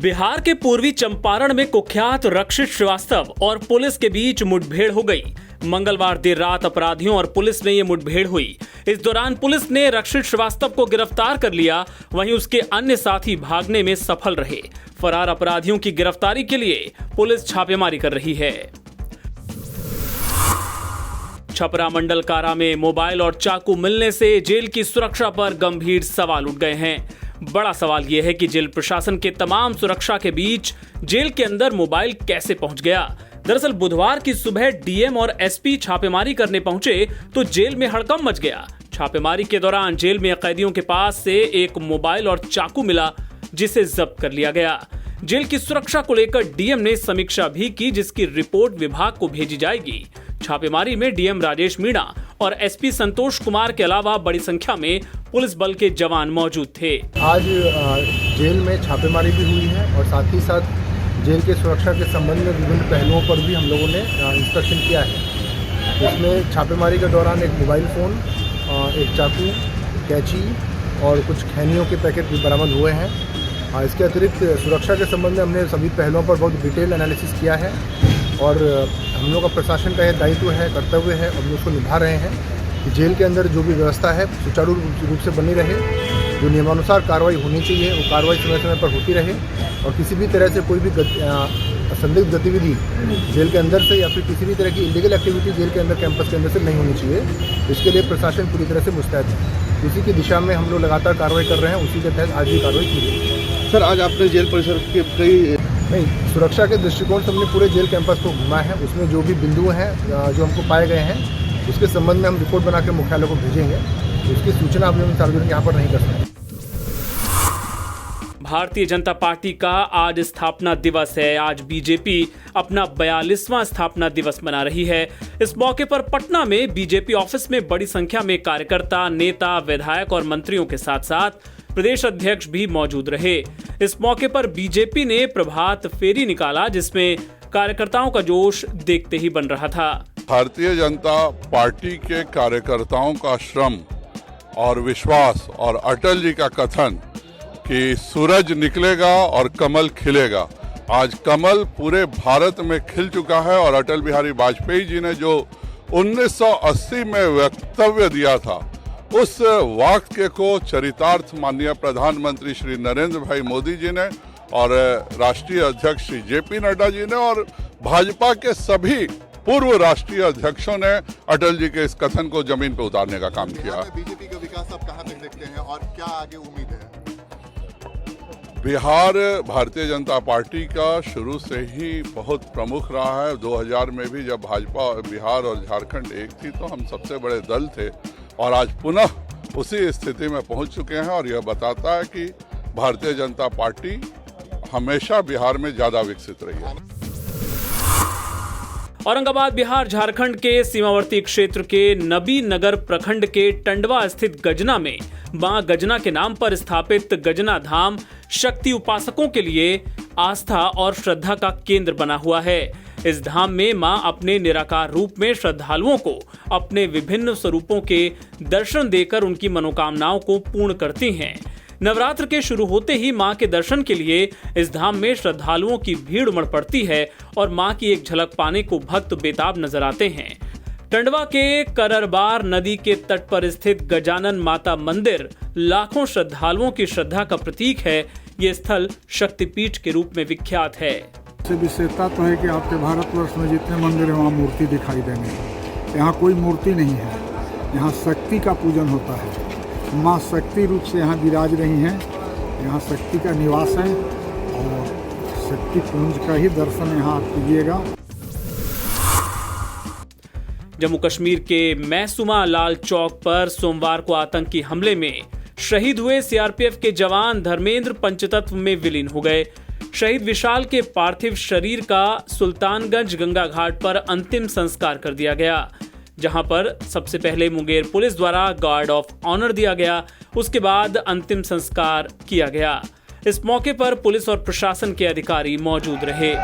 बिहार के पूर्वी चंपारण में कुख्यात रक्षित श्रीवास्तव और पुलिस के बीच मुठभेड़ हो गई। मंगलवार देर रात अपराधियों और पुलिस में ये मुठभेड़ हुई। इस दौरान पुलिस ने रक्षित श्रीवास्तव को गिरफ्तार कर लिया, वहीं उसके अन्य साथी भागने में सफल रहे। फरार अपराधियों की गिरफ्तारी के लिए पुलिस छापेमारी कर रही है। छपरा मंडल कारा में मोबाइल और चाकू मिलने से जेल की सुरक्षा पर गंभीर सवाल उठ गए हैं। बड़ा सवाल यह है कि जेल प्रशासन के तमाम सुरक्षा के बीच जेल के अंदर मोबाइल कैसे पहुंच गया। दरअसल बुधवार की सुबह डीएम और एसपी छापेमारी करने पहुंचे तो जेल में हड़कंप मच गया। छापेमारी के दौरान जेल में कैदियों के पास से एक मोबाइल और चाकू मिला, जिसे जब्त कर लिया गया। जेल की सुरक्षा को लेकर डीएम ने समीक्षा भी की, जिसकी रिपोर्ट विभाग को भेजी जाएगी। छापेमारी में डीएम राजेश मीणा और एसपी संतोष कुमार के अलावा बड़ी संख्या में पुलिस बल के जवान मौजूद थे। आज जेल में छापेमारी भी हुई है और साथ ही साथ जेल के सुरक्षा के संबंध में विभिन्न पहलुओं पर भी हम लोगों ने इंस्पेक्शन किया है। इसमें छापेमारी के दौरान एक मोबाइल फ़ोन, एक चाकू, कैंची और कुछ खैनियों के पैकेट भी बरामद हुए हैं। इसके अतिरिक्त सुरक्षा के संबंध में हमने सभी पहलुओं पर बहुत डिटेल एनालिसिस किया है और हम लोग का प्रशासन का यह दायित्व है, कर्तव्य है और हम उसको निभा रहे हैं कि जेल के अंदर जो भी व्यवस्था है सुचारू रूप से बनी रहे। जो नियमानुसार कार्रवाई होनी चाहिए वो कार्रवाई समय समय पर होती रहे और किसी भी तरह से कोई भी संदिग्ध गतिविधि जेल के अंदर से या फिर किसी भी तरह की इलीगल एक्टिविटी जेल के अंदर, कैंपस के अंदर से नहीं होनी चाहिए। इसके लिए प्रशासन पूरी तरह से मुस्तैद है। उसी की दिशा में हम लोग लगातार कार्रवाई कर रहे हैं। उसी के तहत आज भी कार्रवाई की गई। सर, आज आपने जेल परिसर के कई नहीं, सुरक्षा के दृष्टिकोण से हमने पूरे जेल कैंपस को घुमा है। उसमें जो भी बिंदु हैं जो हमको पाए गए हैं उसके संबंध में हम रिपोर्ट बना के मुख्यालय को भेजेंगे। उसकी सूचना अभी हम सार्वजनिक यहाँ पर नहीं कर सकते। भारतीय जनता पार्टी का आज स्थापना दिवस है। आज बीजेपी अपना 42वां स्थापना दिवस मना रही है। इस मौके पर पटना में बीजेपी ऑफिस में बड़ी संख्या में कार्यकर्ता, नेता, विधायक और मंत्रियों के साथ साथ प्रदेश अध्यक्ष भी मौजूद रहे। इस मौके पर बीजेपी ने प्रभात फेरी निकाला, जिसमें कार्यकर्ताओं का जोश देखते ही बन रहा था। भारतीय जनता पार्टी के कार्यकर्ताओं का श्रम और विश्वास और अटल जी का कथन कि सूरज निकलेगा और कमल खिलेगा, आज कमल पूरे भारत में खिल चुका है। और अटल बिहारी वाजपेयी जी ने जो 1980 में वक्तव्य दिया था, उस वाक्य को चरितार्थ माननीय प्रधानमंत्री श्री नरेंद्र भाई मोदी जी ने और राष्ट्रीय अध्यक्ष श्री जेपी नड्डा जी ने और भाजपा के सभी पूर्व राष्ट्रीय अध्यक्षों ने अटल जी के इस कथन को जमीन पर उतारने का काम किया। बीजेपी का विकास आप कहां तक देखते हैं और क्या आगे उम्मीद है? बिहार भारतीय जनता पार्टी का शुरू से ही बहुत प्रमुख रहा है। 2000 में भी जब भाजपा बिहार और झारखंड एक थी तो हम सबसे बड़े दल थे और आज पुनः उसी स्थिति में पहुंच चुके हैं। और यह बताता है कि भारतीय जनता पार्टी हमेशा बिहार में ज्यादा विकसित रही है। औरंगाबाद बिहार झारखंड के सीमावर्ती क्षेत्र के नबी नगर प्रखंड के टंडवा स्थित गजना में मां गजना के नाम पर स्थापित गजना धाम शक्ति उपासकों के लिए आस्था और श्रद्धा का केंद्र बना हुआ है। इस धाम में मां अपने निराकार रूप में श्रद्धालुओं को अपने विभिन्न स्वरूपों के दर्शन देकर उनकी मनोकामनाओं को पूर्ण करती हैं। नवरात्र के शुरू होते ही मां के दर्शन के लिए इस धाम में श्रद्धालुओं की भीड़ उमड़ पड़ती है और मां की एक झलक पाने को भक्त बेताब नजर आते हैं। टंडवा के कररबार नदी के तट पर स्थित गजानन माता मंदिर लाखों श्रद्धालुओं की श्रद्धा का प्रतीक है। ये स्थल शक्तिपीठ के रूप में विख्यात है। विशेषता तो है कि आपके भारतवर्ष में जितने मंदिर हैं वहाँ मूर्ति दिखाई देंगे। यहाँ कोई मूर्ति नहीं है, यहाँ शक्ति का पूजन होता है। माँ शक्ति रूप से यहाँ विराज रही हैं। यहाँ शक्ति का निवास है और शक्ति पुंज का ही दर्शन यहाँ आप कीजिएगा। जम्मू कश्मीर के मैसूमा लाल चौक पर सोमवार को आतंकी हमले में शहीद हुए सीआरपीएफ के जवान धर्मेंद्र पंचतत्व में विलीन हो गए। शहीद विशाल के पार्थिव शरीर का सुल्तानगंज गंगा घाट पर अंतिम संस्कार कर दिया गया, जहां पर सबसे पहले मुंगेर पुलिस द्वारा गार्ड ऑफ ऑनर दिया गया। उसके बाद अंतिम संस्कार किया गया। इस मौके पर पुलिस और प्रशासन के अधिकारी मौजूद रहे।